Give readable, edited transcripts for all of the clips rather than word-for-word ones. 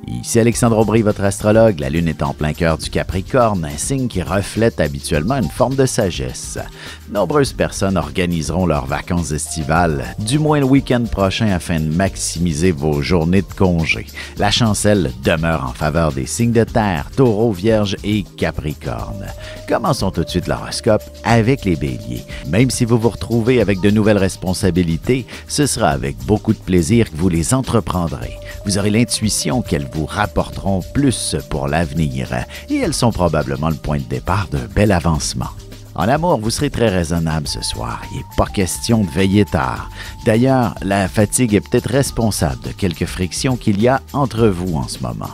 Ici Alexandre Aubry, votre astrologue. La Lune est en plein cœur du Capricorne, un signe qui reflète habituellement une forme de sagesse. Nombreuses personnes organiseront leurs vacances estivales, du moins le week-end prochain afin de maximiser vos journées de congé. La chancelle demeure en faveur des signes de terre, Taureau, Vierge et Capricorne. Commençons tout de suite l'horoscope avec les Béliers. Même si vous vous retrouvez avec de nouvelles responsabilités, ce sera avec beaucoup de plaisir que vous les entreprendrez. Vous aurez l'intuition qu'elles vous rapporteront plus pour l'avenir et elles sont probablement le point de départ d'un bel avancement. En amour, vous serez très raisonnable ce soir. Il n'est pas question de veiller tard. D'ailleurs, la fatigue est peut-être responsable de quelques frictions qu'il y a entre vous en ce moment.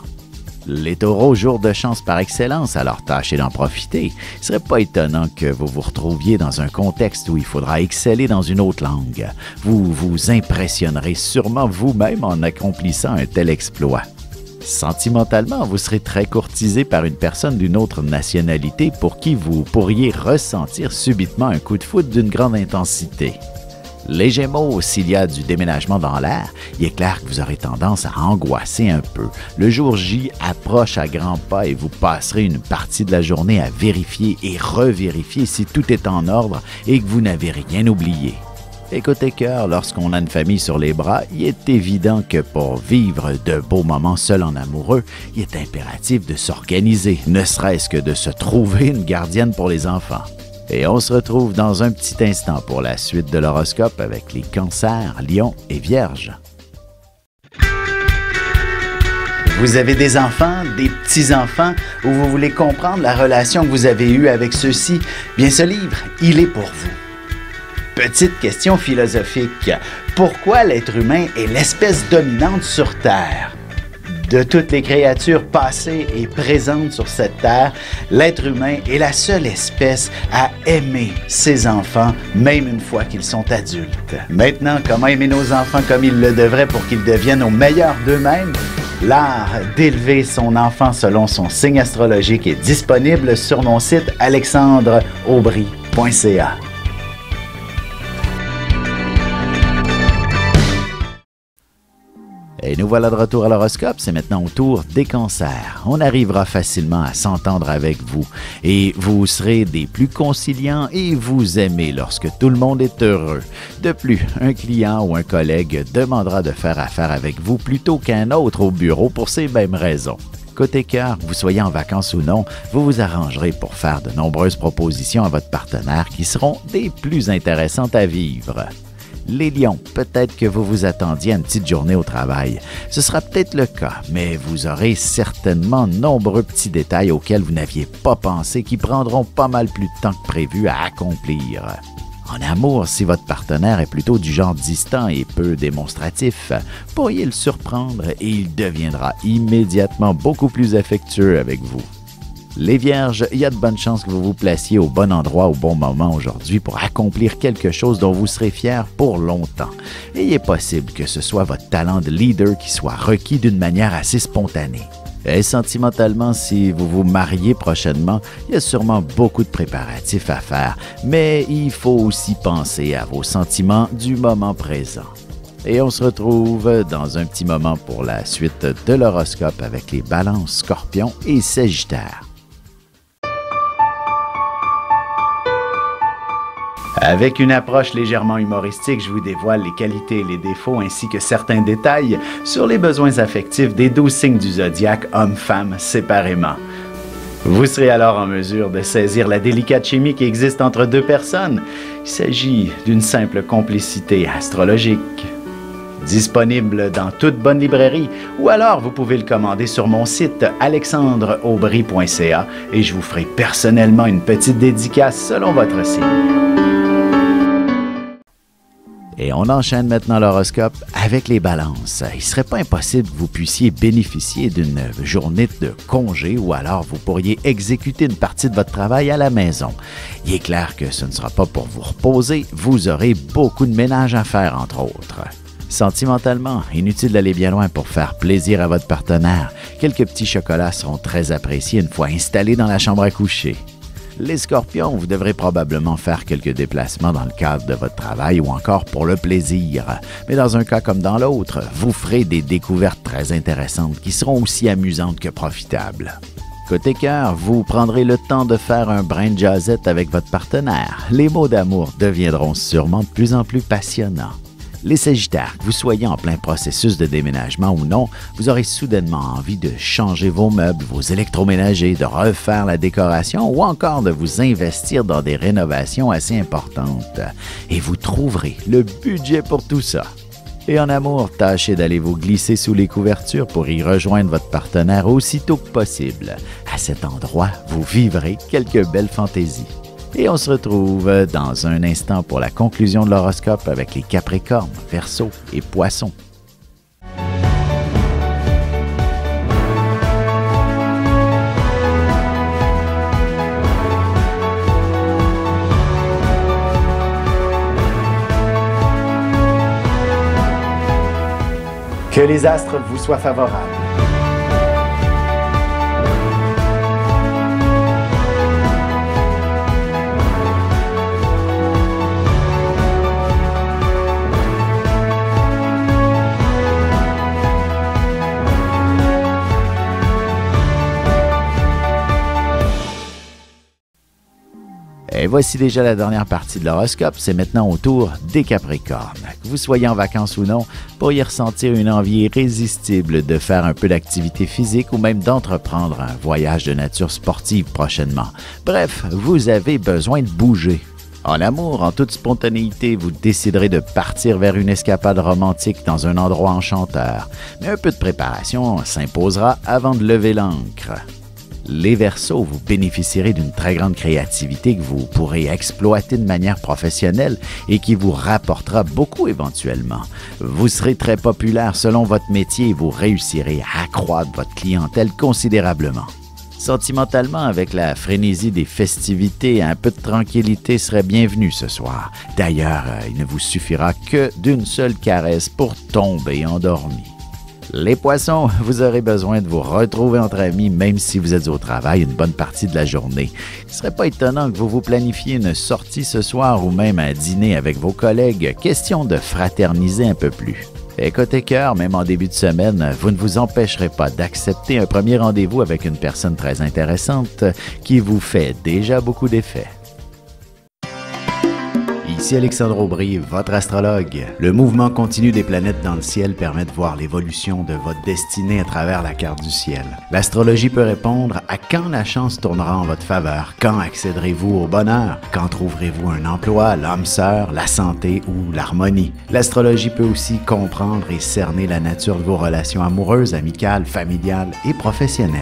Les Taureaux, jour de chance par excellence, alors tâchez d'en profiter. Il ne serait pas étonnant que vous vous retrouviez dans un contexte où il faudra exceller dans une autre langue. Vous vous impressionnerez sûrement vous-même en accomplissant un tel exploit. Sentimentalement, vous serez très courtisé par une personne d'une autre nationalité pour qui vous pourriez ressentir subitement un coup de foudre d'une grande intensité. Les Gémeaux, s'il y a du déménagement dans l'air, il est clair que vous aurez tendance à angoisser un peu. Le jour J approche à grands pas et vous passerez une partie de la journée à vérifier et revérifier si tout est en ordre et que vous n'avez rien oublié. Et côté cœur, lorsqu'on a une famille sur les bras, il est évident que pour vivre de beaux moments seul en amoureux, il est impératif de s'organiser, ne serait-ce que de se trouver une gardienne pour les enfants. Et on se retrouve dans un petit instant pour la suite de l'horoscope avec les Cancers, Lions et Vierges. Vous avez des enfants, des petits-enfants, ou vous voulez comprendre la relation que vous avez eue avec ceux-ci? Bien, ce livre, il est pour vous. Petite question philosophique. Pourquoi l'être humain est l'espèce dominante sur Terre? De toutes les créatures passées et présentes sur cette terre, l'être humain est la seule espèce à aimer ses enfants, même une fois qu'ils sont adultes. Maintenant, comment aimer nos enfants comme ils le devraient pour qu'ils deviennent au meilleur d'eux-mêmes? L'art d'élever son enfant selon son signe astrologique est disponible sur mon site alexandreaubry.ca. Et nous voilà de retour à l'horoscope, c'est maintenant au tour des Cancers. On arrivera facilement à s'entendre avec vous et vous serez des plus conciliants et vous aimez lorsque tout le monde est heureux. De plus, un client ou un collègue demandera de faire affaire avec vous plutôt qu'un autre au bureau pour ces mêmes raisons. Côté cœur, que vous soyez en vacances ou non, vous vous arrangerez pour faire de nombreuses propositions à votre partenaire qui seront des plus intéressantes à vivre. Les Lions, peut-être que vous vous attendiez à une petite journée au travail. Ce sera peut-être le cas, mais vous aurez certainement nombreux petits détails auxquels vous n'aviez pas pensé qui prendront pas mal plus de temps que prévu à accomplir. En amour, si votre partenaire est plutôt du genre distant et peu démonstratif, pourriez le surprendre et il deviendra immédiatement beaucoup plus affectueux avec vous. Les Vierges, il y a de bonnes chances que vous vous placiez au bon endroit au bon moment aujourd'hui pour accomplir quelque chose dont vous serez fier pour longtemps. Et il est possible que ce soit votre talent de leader qui soit requis d'une manière assez spontanée. Et sentimentalement, si vous vous mariez prochainement, il y a sûrement beaucoup de préparatifs à faire, mais il faut aussi penser à vos sentiments du moment présent. Et on se retrouve dans un petit moment pour la suite de l'horoscope avec les Balances, Scorpions et Sagittaires. Avec une approche légèrement humoristique, je vous dévoile les qualités et les défauts ainsi que certains détails sur les besoins affectifs des 12 signes du zodiaque, hommes-femmes séparément. Vous serez alors en mesure de saisir la délicate chimie qui existe entre deux personnes. Il s'agit d'une simple complicité astrologique. Disponible dans toute bonne librairie ou alors vous pouvez le commander sur mon site alexandreaubry.ca et je vous ferai personnellement une petite dédicace selon votre signe. Et on enchaîne maintenant l'horoscope avec les Balances. Il ne serait pas impossible que vous puissiez bénéficier d'une journée de congé ou alors vous pourriez exécuter une partie de votre travail à la maison. Il est clair que ce ne sera pas pour vous reposer, vous aurez beaucoup de ménage à faire entre autres. Sentimentalement, inutile d'aller bien loin pour faire plaisir à votre partenaire. Quelques petits chocolats seront très appréciés une fois installés dans la chambre à coucher. Les Scorpions, vous devrez probablement faire quelques déplacements dans le cadre de votre travail ou encore pour le plaisir. Mais dans un cas comme dans l'autre, vous ferez des découvertes très intéressantes qui seront aussi amusantes que profitables. Côté cœur, vous prendrez le temps de faire un brin de jazzette avec votre partenaire. Les mots d'amour deviendront sûrement de plus en plus passionnants. Les Sagittaires, que vous soyez en plein processus de déménagement ou non, vous aurez soudainement envie de changer vos meubles, vos électroménagers, de refaire la décoration ou encore de vous investir dans des rénovations assez importantes. Et vous trouverez le budget pour tout ça. Et en amour, tâchez d'aller vous glisser sous les couvertures pour y rejoindre votre partenaire aussitôt que possible. À cet endroit, vous vivrez quelques belles fantaisies. Et on se retrouve dans un instant pour la conclusion de l'horoscope avec les Capricornes, Verseaux et Poissons. Que les astres vous soient favorables. Et voici déjà la dernière partie de l'horoscope, c'est maintenant au tour des Capricornes. Que vous soyez en vacances ou non, pour y ressentir une envie irrésistible de faire un peu d'activité physique ou même d'entreprendre un voyage de nature sportive prochainement. Bref, vous avez besoin de bouger. En amour, en toute spontanéité, vous déciderez de partir vers une escapade romantique dans un endroit enchanteur. Mais un peu de préparation s'imposera avant de lever l'ancre. Les Verseaux, vous bénéficierez d'une très grande créativité que vous pourrez exploiter de manière professionnelle et qui vous rapportera beaucoup éventuellement. Vous serez très populaire selon votre métier et vous réussirez à accroître votre clientèle considérablement. Sentimentalement, avec la frénésie des festivités, un peu de tranquillité serait bienvenue ce soir. D'ailleurs, il ne vous suffira que d'une seule caresse pour tomber endormi. Les Poissons, vous aurez besoin de vous retrouver entre amis même si vous êtes au travail une bonne partie de la journée. Il ne serait pas étonnant que vous planifiez une sortie ce soir ou même un dîner avec vos collègues, question de fraterniser un peu plus. Et côté cœur, même en début de semaine, vous ne vous empêcherez pas d'accepter un premier rendez-vous avec une personne très intéressante qui vous fait déjà beaucoup d'effets. Ici Alexandre Aubry, votre astrologue. Le mouvement continu des planètes dans le ciel permet de voir l'évolution de votre destinée à travers la carte du ciel. L'astrologie peut répondre à quand la chance tournera en votre faveur, quand accéderez-vous au bonheur, quand trouverez-vous un emploi, l'âme sœur, la santé ou l'harmonie. L'astrologie peut aussi comprendre et cerner la nature de vos relations amoureuses, amicales, familiales et professionnelles.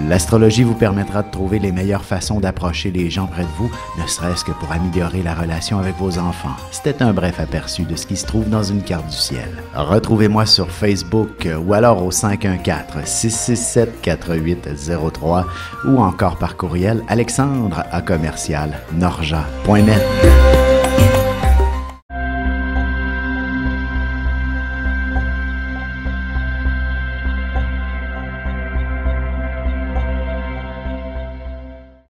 L'astrologie vous permettra de trouver les meilleures façons d'approcher les gens près de vous, ne serait-ce que pour améliorer la relation avec vos enfants. C'était un bref aperçu de ce qui se trouve dans une carte du ciel. Retrouvez-moi sur Facebook ou alors au 514-667-4803 ou encore par courriel alexandre@norja.net.